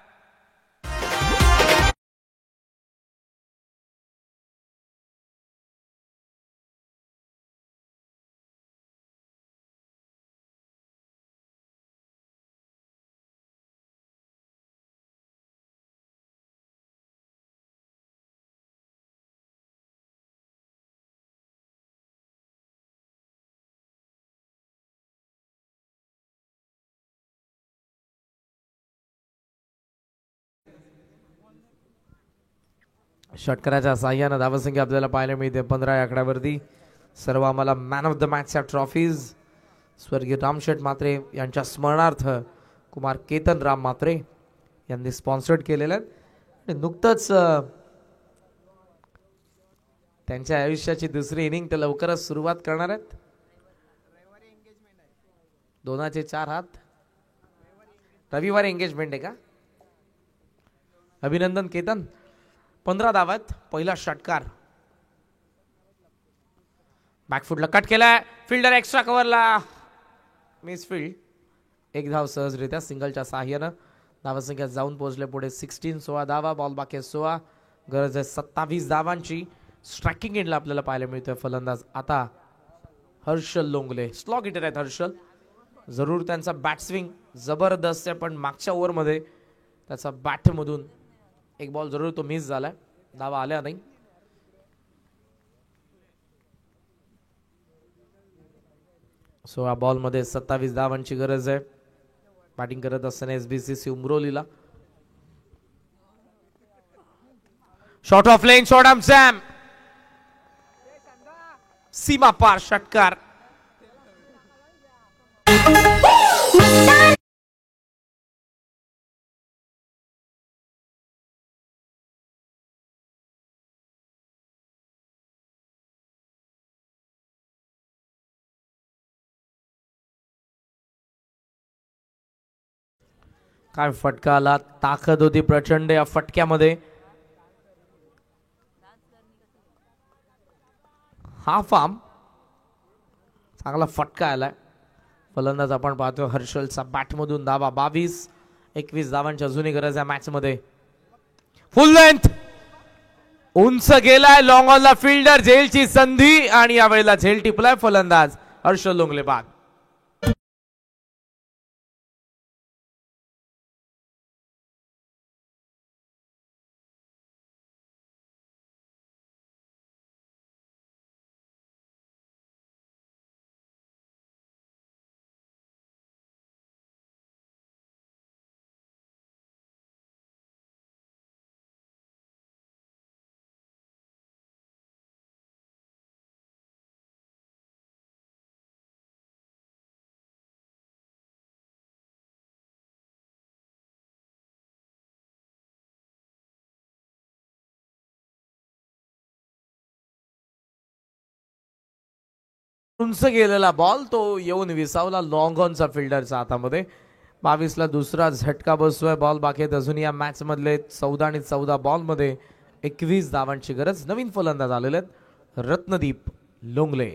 षटकाराच्या साह्यानं धावसंख्या आपल्याला पाहायला मिळते 15 या आकड्यावरती. सर्व आम्हाला मॅन ऑफ द मॅचच्या ट्रॉफीज स्वर्गीय रामशेठ म्हात्रे यांच्या स्मरणार्थ कुमार केतन राम म्हात्रे यांनी स्पॉन्सर्ड केलेल्या आहेत. नुकतंच त्यांच्या आयुष्याची दुसरी इनिंग ते लवकरच सुरुवात करणार आहेत. 2चे 4 हात. रविवारी एंगेजमेंट आहे का? अभिनंदन केतन. 15 धावात पहिला षटकार. बॅकफुटला कट केलाय. फिल्डर एक्स्ट्रा कव्हरला मिस फील्ड. एक धाव सहजरित्या सिंगलच्या साहाय्यानं. धावसंख्या जाऊन पोहोचले पुढे 16. 16 धावा. बॉल बाकी 16. गरज आहे 27 धावांची. स्ट्रायकिंग एंडला आपल्याला पाहायला मिळतोय फलंदाज आता हर्षल लोंगले. स्लॉग हिटर आहेत हर्षल. जरूर त्यांचा बॅट स्विंग जबरदस्त आहे, पण मागच्या ओव्हरमध्ये त्याचा बॅटमधून एक बॉल जरूर तो मिस झालाय. धावा आल्या नाही. सोळा बॉलमध्ये 27 धावांची गरज आहे. बॅटिंग करत असताना एसबीसीसी उमरोलीला. Shot off lane. Shot arm jam. सीमा पार षटकार. काय फटका आला. ताकद होती प्रचंड या फटक्यामध्ये. Half arm. चांगला फटका आलाय. फलंदाज आपण पाहतोय हर्षलचा बॅटमधून धावा. 22. 21 धावांची अजूनही गरज आहे मॅच मध्ये. फुल लेंथ. उंच गेलाय. Long ऑनला fielder. झेलची संधी आणि यावेळेला झेल टिपलाय. फलंदाज हर्षल लोंगले बाद. उंच गेलेला बॉल तो येऊन विसावला लॉंग ऑनचा फिल्डरच्या हातामध्ये. 22 ला दुसरा झटका बसतोय. बॉल बाकी आहेत अजून या मॅच मधले 14 आणि 14 बॉल मध्ये 21 धावांची गरज. नवीन फलंदाज आलेले आहेत रत्नदीप लोंगले.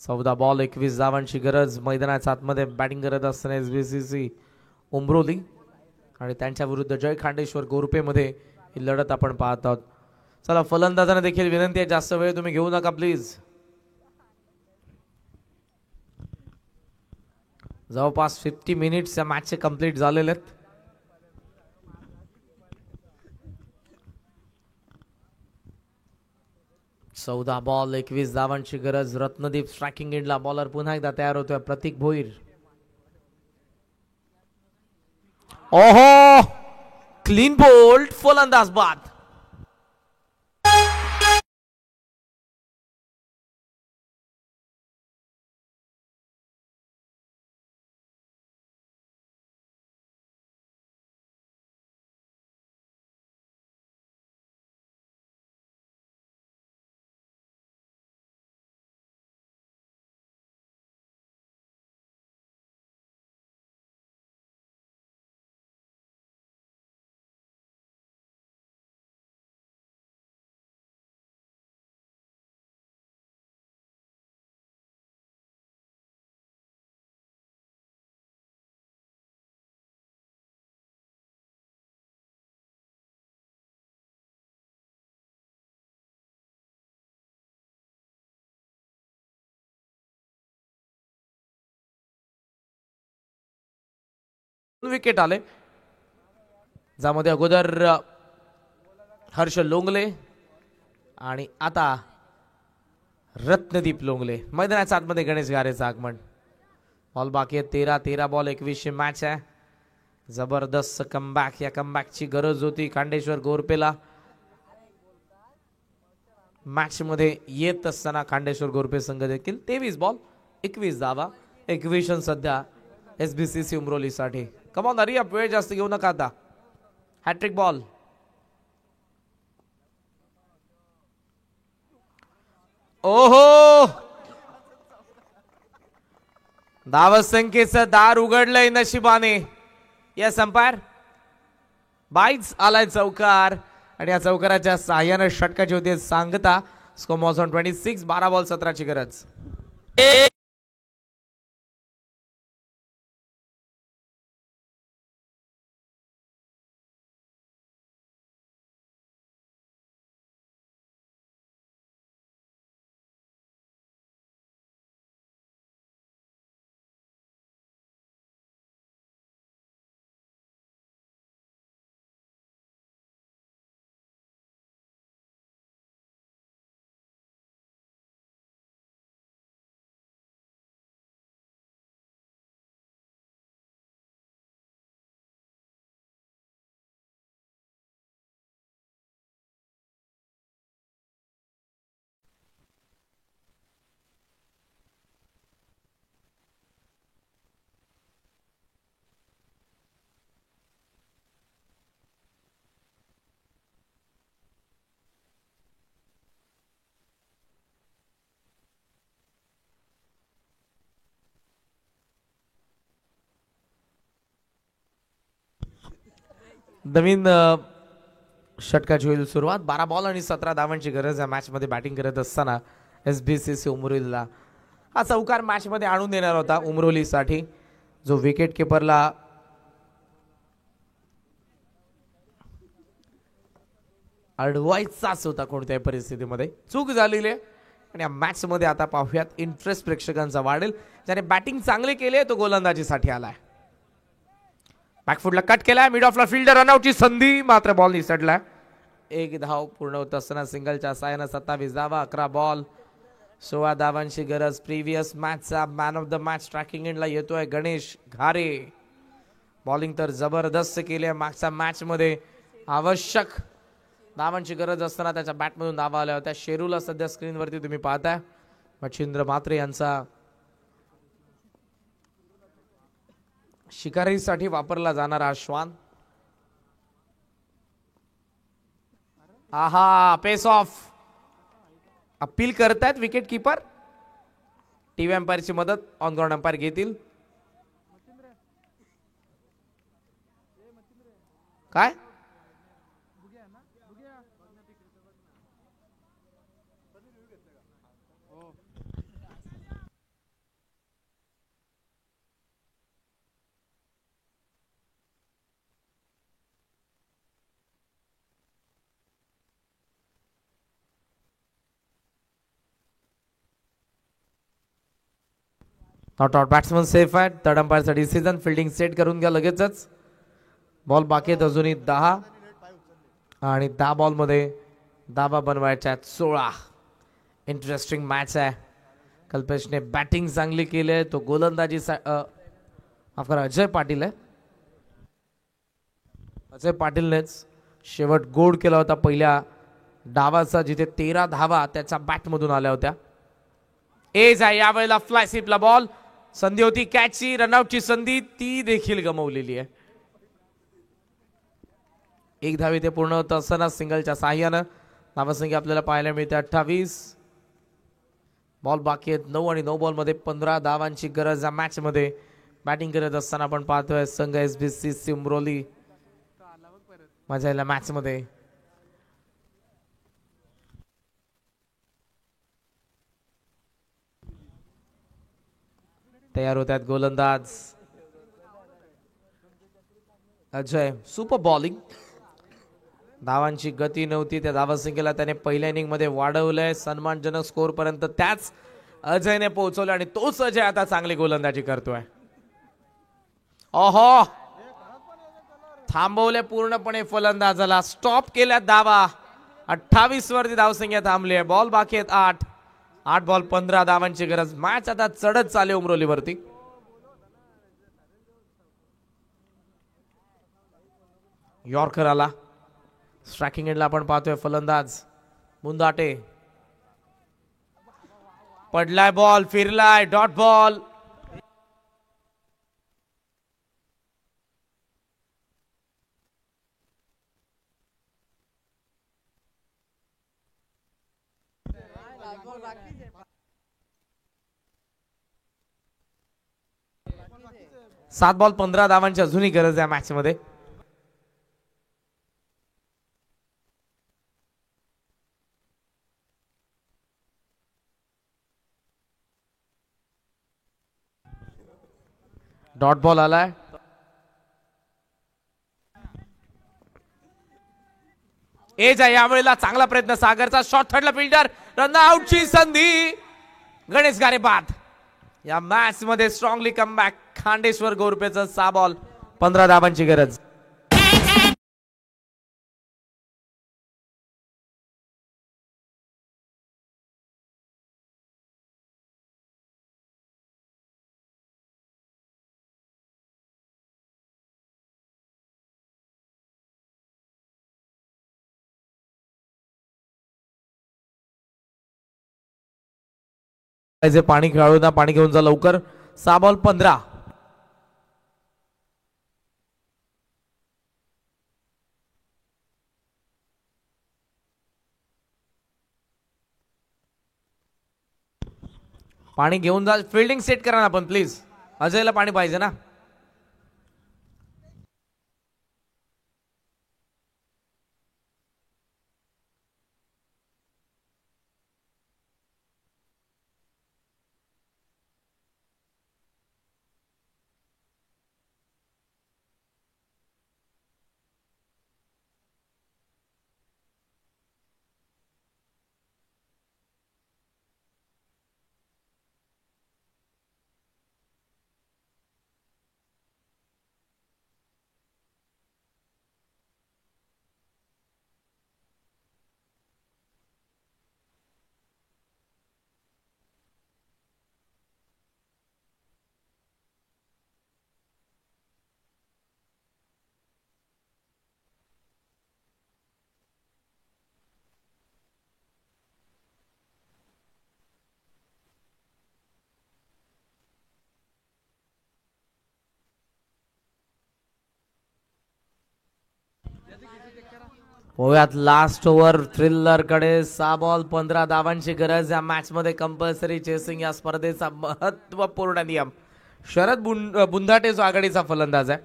14 बॉल 21 धावांची गरज. मैदानाच्या आतमध्ये बॅटिंग करत असताना एसबीसीसी उमरोली आणि त्यांच्या विरुद्ध जय खांडेश्वर गोरपे मध्ये ही लढत आपण पाहत आहोत. चला फलंदाजांना देखील विनंती आहे जास्त वेळ तुम्ही घेऊ नका प्लीज. जवळपास 50 मिनिट्स या मॅचचे कंप्लीट झालेले आहेत. चौदा बॉल 21 धावांची गरज. रत्नदीप स्ट्रायकिंग एंडला. बॉलर पुन्हा एकदा तयार होतोय प्रतीक भोईर. ओहो क्लीन बोल्ड. फलंदाज बाद. विकेट आले ज्यामध्ये अगोदर हर्षल लोंगले आणि आता रत्नदीप लोंगले. मैदानाच्या आतमध्ये गणेश गारेचं आगमन. बॉल बाकी आहे 13 बॉल 21 मॅच आहे. जबरदस्त कमबॅक. या कमबॅकची गरज होती खांडेश्वर गोरपेला. मॅच मध्ये येत असताना खांडेश्वर गोरपे संघ देखील 23 बॉल 21 धावा. 21 सध्या एसबीसीसी उमरोली साठी. Come on Hari up. वेळ जास्त घेऊ नका आता. Hattrick ball. ओहो, धावसंख्येचं दार उघडलंय नशिबाने. यस अंपायर, बाईच आलाय चौकार आणि या चौकाराच्या सहाय्यानं षटकाची होते सांगता. Score was on 26. 12 बॉल 17ची गरज. नवीन षटकाची होईल सुरुवात. 12 बॉल आणि 17 धावांची गरज या मॅच मध्ये बॅटिंग करत असताना SBCC उमरोलीला हा चौकार मॅच मध्ये आणून देणार होता उमरोलीसाठी, जो विकेट किपरला अडवायचाच होता कोणत्याही परिस्थितीमध्ये. चूक झालेली आहे आणि या मॅच मध्ये आता पाहूयात इंटरेस्ट प्रेक्षकांचा वाढेल. ज्याने बॅटिंग चांगले केले तो गोलंदाजीसाठी आलाय. बॅकफुटला कट केलाय, मिड ऑफला फिल्डर, रनआउटची संधी, मात्र बॉल निसटलाय. एक धाव पूर्ण होत असताना सिंगलच्या साहाय्यानं 27 धावा, 11 बॉल 16 धावांची गरज. प्रिव्हियस मॅचचा man of the match tracking एंडला येतोय गणेश घारे. बॉलिंग तर जबरदस्त केली आहे. मागच्या मॅच मध्ये आवश्यक धावांची गरज असताना त्याच्या बॅटमधून धावा आल्या होत्या. शेरूला सध्या स्क्रीनवरती तुम्ही पाहताय. मच्छिंद्र म्हात्रे यांचा शिकारीसाठी वापरला जाणारा श्वान. आहा, पेस ऑफ अपील करतायत विकेट कीपर. टीव्ही अंपायरची मदत ऑन ग्राउंड अंपायर घेतील. काय नॉट आउट, बॅट्समन सेफ आहे. थर्ड अंपायरचा डिसिजन. फिल्डिंग सेट करून घ्या लगेचच. बॉल बाकी आहेत अजूनही 10 आणि 10 बॉल मध्ये धावा बनवायच्या 16. इंटरेस्टिंग मॅच आहे. कल्पेशने बॅटिंग चांगली केली आहे. तो गोलंदाजी अजय पाटील आहे. अजय पाटीलनेच शेवट गोड केला होता पहिल्या डावाचा, जिथे 13 धावा त्याच्या बॅटमधून आल्या होत्या. एज आहे यावेळेला फ्लाय स्लिपला बॉल. संधी होती कॅचची, रनआउटची संधी ती देखील गमावलेली आहे. एक धाव इथे पूर्ण होत असताना सिंगलच्या साह्यानं धावसंख्या आपल्याला पाहायला मिळते 28. बॉल बाकी आहेत 9 आणि 9 बॉल मध्ये 15 धावांची गरज. या मॅच मध्ये बॅटिंग करत असताना आपण पाहतोय संघ SBCC उमरोली मजा येईल मॅच मध्ये. तयार होत आहेत गोलंदाज. Ajay super bowling. धावांची गती नव्हती, त्या धावसंख्येला त्याने पहिल्या इनिंग मध्ये वाढवलंय. सन्मानजनक स्कोर पर्यंत त्याच अजयने पोहोचवलं आणि तोच अजय आता चांगली गोलंदाजी करतोय. ओहो, थांबवले पूर्णपणे फलंदाजाला. स्टॉप केल्या धावा. 28 वरती धावसंख्या थांबली आहे. बॉल बाकी आहेत 8. 8 बॉल 15 धावांची गरज. मॅच आता चढत चाले उमरोलीवरती. यॉर्कर आला. स्ट्रायकिंग एंडला आपण पाहतोय फलंदाज मुंदाटे. पडलाय बॉल, फिरलाय, डॉट बॉल. 7 बॉल 15 धावांची अजूनही गरज आहे मॅच मध्ये. डॉट बॉल आलाय. एज आहे यावेळेला. चांगला प्रयत्न सागरचा. शॉट थर्डला फिल्डर. रन आउटची संधी. गणेश गारे बाद. या मॅच मध्ये स्ट्रॉंगली कमबॅक. खांडेश्वर गोरपेचं 6 बॉल 15 धावांची गरज. पाणी खेळाडूंना पाणी घेऊन जा लवकर. 6 बॉल 15. पाणी घेऊन जा. फिल्डिंग सेट करा ना आपण प्लीज. अजयला पाणी पाहिजे ना. पोव्यात लास्ट ओव्हर थ्रिलर कडे. 6 बॉल 15 धावांची गरज. या मॅच मध्ये कंपल्सरी चेसिंग या स्पर्धेचा महत्वपूर्ण नियम. शरद बुंधाटे जो आघाडीचा फलंदाज आहे.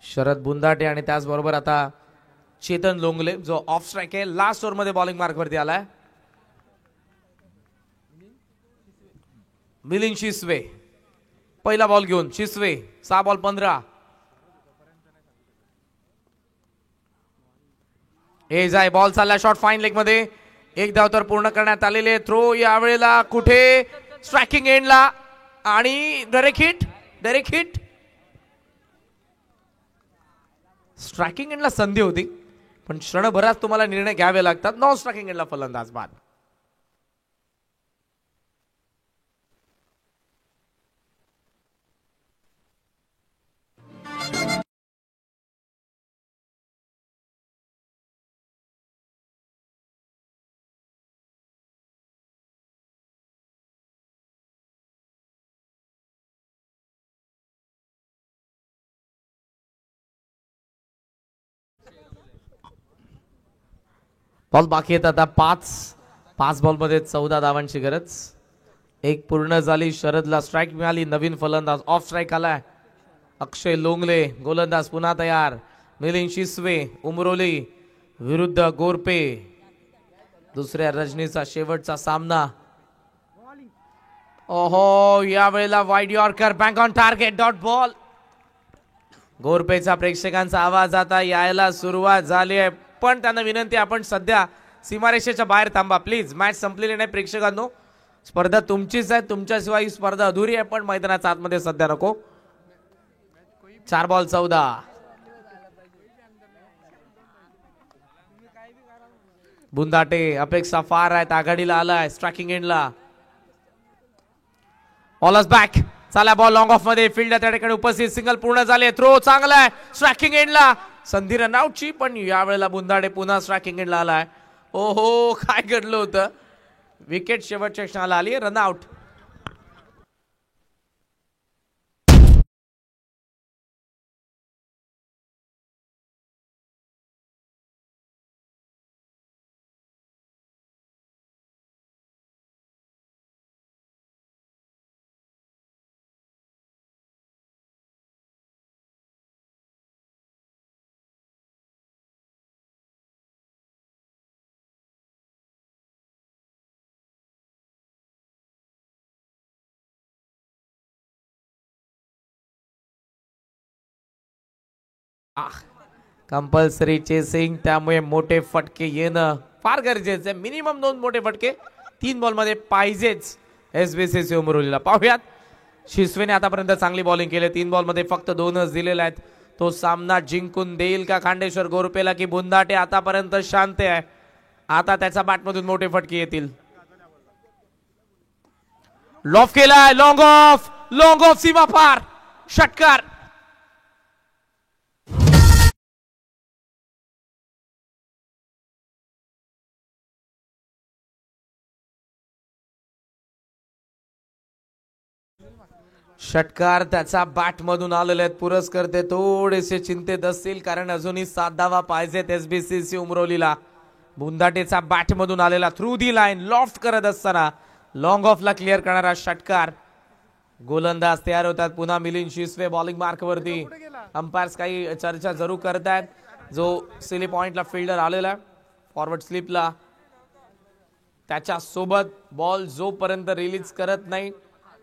शरद बुंधाटे आणि त्याचबरोबर आता चेतन लोंगले जो ऑफ स्ट्राइक आहे. लास्ट ओव्हर मध्ये बॉलिंग मार्क वरती आलाय. मिलिंद शिसवे पहिला बॉल घेऊन. शिसवे 6 बॉल 15. एज आहे. बॉल चालला शॉर्ट फाईन लेग मध्ये. एक धाव तर पूर्ण करण्यात आलेले. थ्रो यावेळेला कुठे स्ट्रायकिंग एंडला आणि direct hit. Direct hit. Striking एंडला संधी होती पण क्षणभरात तुम्हाला निर्णय घ्यावे लागतात. नॉन स्ट्रायकिंग एंडला फलंदाज बाद. बॉल बाकी आहेत आता 5 बॉल मध्ये 14 धावांची गरज. एक पूर्ण झाली. शरदला स्ट्राइक मिळाली. नवीन फलंदाज ऑफ स्ट्राइक आलाय. अक्षय लोंगले गोलंदाज पुन्हा तयार. मिलिंद शिसवे उमरोली विरुद्ध गोरपे. दुसऱ्या रजनीचा शेवटचा सामना. ओहो यावेळेला wide yorker. Bank on target. Dot ball. गोरपेचा प्रेक्षकांचा आवाज आता यायला सुरुवात झाली आहे पण त्यांना विनंती आपण सध्या सीमारेषेच्या बाहेर थांबा प्लीज. मॅच संपलेली नाही प्रेक्षकांनो. स्पर्धा तुमचीच आहे. तुमच्याशिवाय ही स्पर्धा अधुरी आहे पण मैदानाच्या आतमध्ये सध्या नको. 4 बॉल 14. बुंदाटे अपेक्षा फार आहेत. आघाडीला आलाय स्ट्रायकिंग एंडला. ऑलस बॅक. चला बॉल लॉंग ऑफ मध्ये. फील्ड त्या ठिकाणी उपस्थित. सिंगल पूर्ण झाले. थ्रो चांगला आहे. स्ट्रायकिंग एंडला संधी रन आउटची पण यावेळेला बुंदाडे पुन्हा स्ट्रायकिंग एंडला आलाय. ओहो काय घडलं होतं. विकेट शेवटच्या क्षणाला आली. Run out. कंपल्सरी चेसिंग, त्यामुळे मोठे फटके येणं फार गरजेचं आहे. मिनिमम 2 मोठे फटके 3 बॉल मध्ये पाहिजेच एसबीसीसी उमरोलीला. पाहूयात, शिसवेने आतापर्यंत चांगली बॉलिंग केली. 3 बॉल मध्ये फक्त 2च दिलेले आहेत. तो सामना जिंकून देईल का खांडेश्वर गोरपेला, की बुंदाटे आतापर्यंत शांत आहे. आता त्याच्या बॅटमधून मोठे फटके येतील. लॉफ केलाय, लॉंग ऑफ सीमा पार, षटकार. षटकार त्याचा बॅट मधून आलेले आहेत. पुरस्कर्ते थोडेसे चिंतेत असतील, कारण अजूनही 7 धावा पाहिजेत एसबीसीसी उमरोलीला. बुंदाटेचा बॅट मधून आलेला थ्रू दी लाईन लॉफ्ट करत असताना लॉंग ऑफला क्लिअर करणारा षटकार. गोलंदाज तयार होतात. पुन्हा मिलिंद शिसवे बॉलिंग मार्क वरती. अंपायर्स काही चर्चा जरूर करतायत. जो सिली पॉइंटला फिल्डर आलेला आहे फॉरवर्ड स्लिपला, त्याच्या सोबत बॉल जोपर्यंत रिलीज करत नाही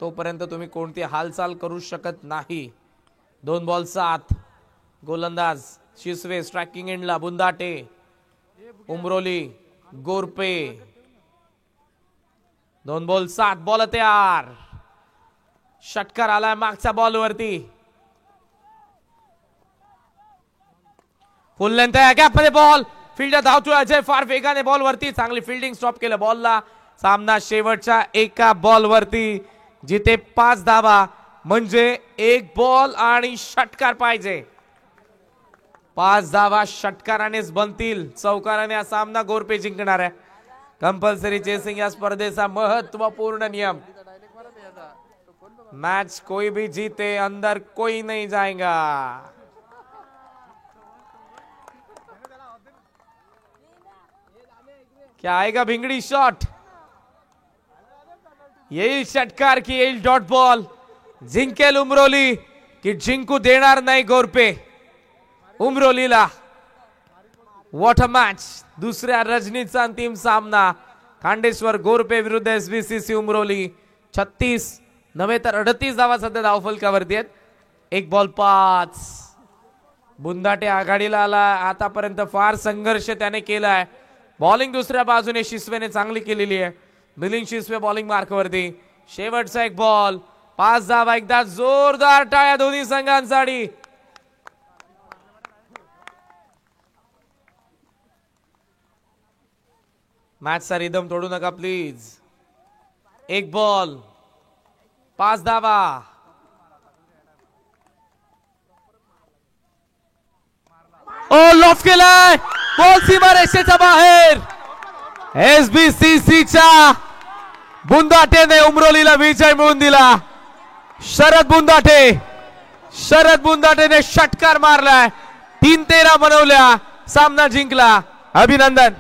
तोपर्यंत तुम्ही कोणती हालचाल करू शकत नाही. 2 बॉल 7. गोलंदाज शिसवे स्ट्रायकिंग एंडला. बुंदाटे, उमरोली, गोरपे. 2 बॉल 7. बॉल तयार. षटकार आलाय मागच्या बॉल वरती. फुल लेंथ आहे, गॅप मध्ये बॉल. फिल्डर धावतोय अजय फार वेगाने बॉल वरती. चांगली फिल्डिंग, स्टॉप केलं बॉलला. सामना शेवटच्या एका बॉल वरती, जिथे 5 धावा म्हणजे 1 बॉल आणि षटकार पाहिजे. 5 धावा षटकारानेच बनतील. चौकाराने हा सामना गोरपे जिंकणार आहे. कंपल्सरी चेसिंग या स्पर्धेचा महत्वपूर्ण नियम. मैच कोई भी जीते अंदर कोई नहीं जाएगा. क्या आएगा भिंगड़ी शॉट, येईल षटकार की येईल डॉट बॉल. जिंकेल उमरोली की जिंकू देणार नाही गोरपे उमरोलीला. What a match. दुसऱ्या रजनीचा अंतिम सामना खांडेश्वर गोरपे विरुद्ध एसबीसीसी उमरोली. 36 नव्हे तर 38 धावा सध्या धावफलकावरती आहेत. 1 बॉल 5. बुंदाटे आघाडीला आला. आतापर्यंत फार संघर्ष त्याने केलाय. बॉलिंग दुसऱ्या बाजूने शिसवेने चांगली केलेली आहे. मिलिंद शिसवे बॉलिंग मार्कवरती. शेवटचा 1 बॉल 5 धावा. एकदा जोरदार टाळ्या दोन्ही संघांसाठी. मॅचचा रिदम तोडू नका प्लीज. 1 बॉल 5 धावा. ओ लॉफ केलाय, बॉल सीमा रेषेच्या बाहेर. एसबीसीसीच्या बुंदाटेने उमरोलीला विजय मिळवून दिला. शरद बुंदाटेने षटकार मारलाय. 3-13 बनवल्या. सामना जिंकला. अभिनंदन.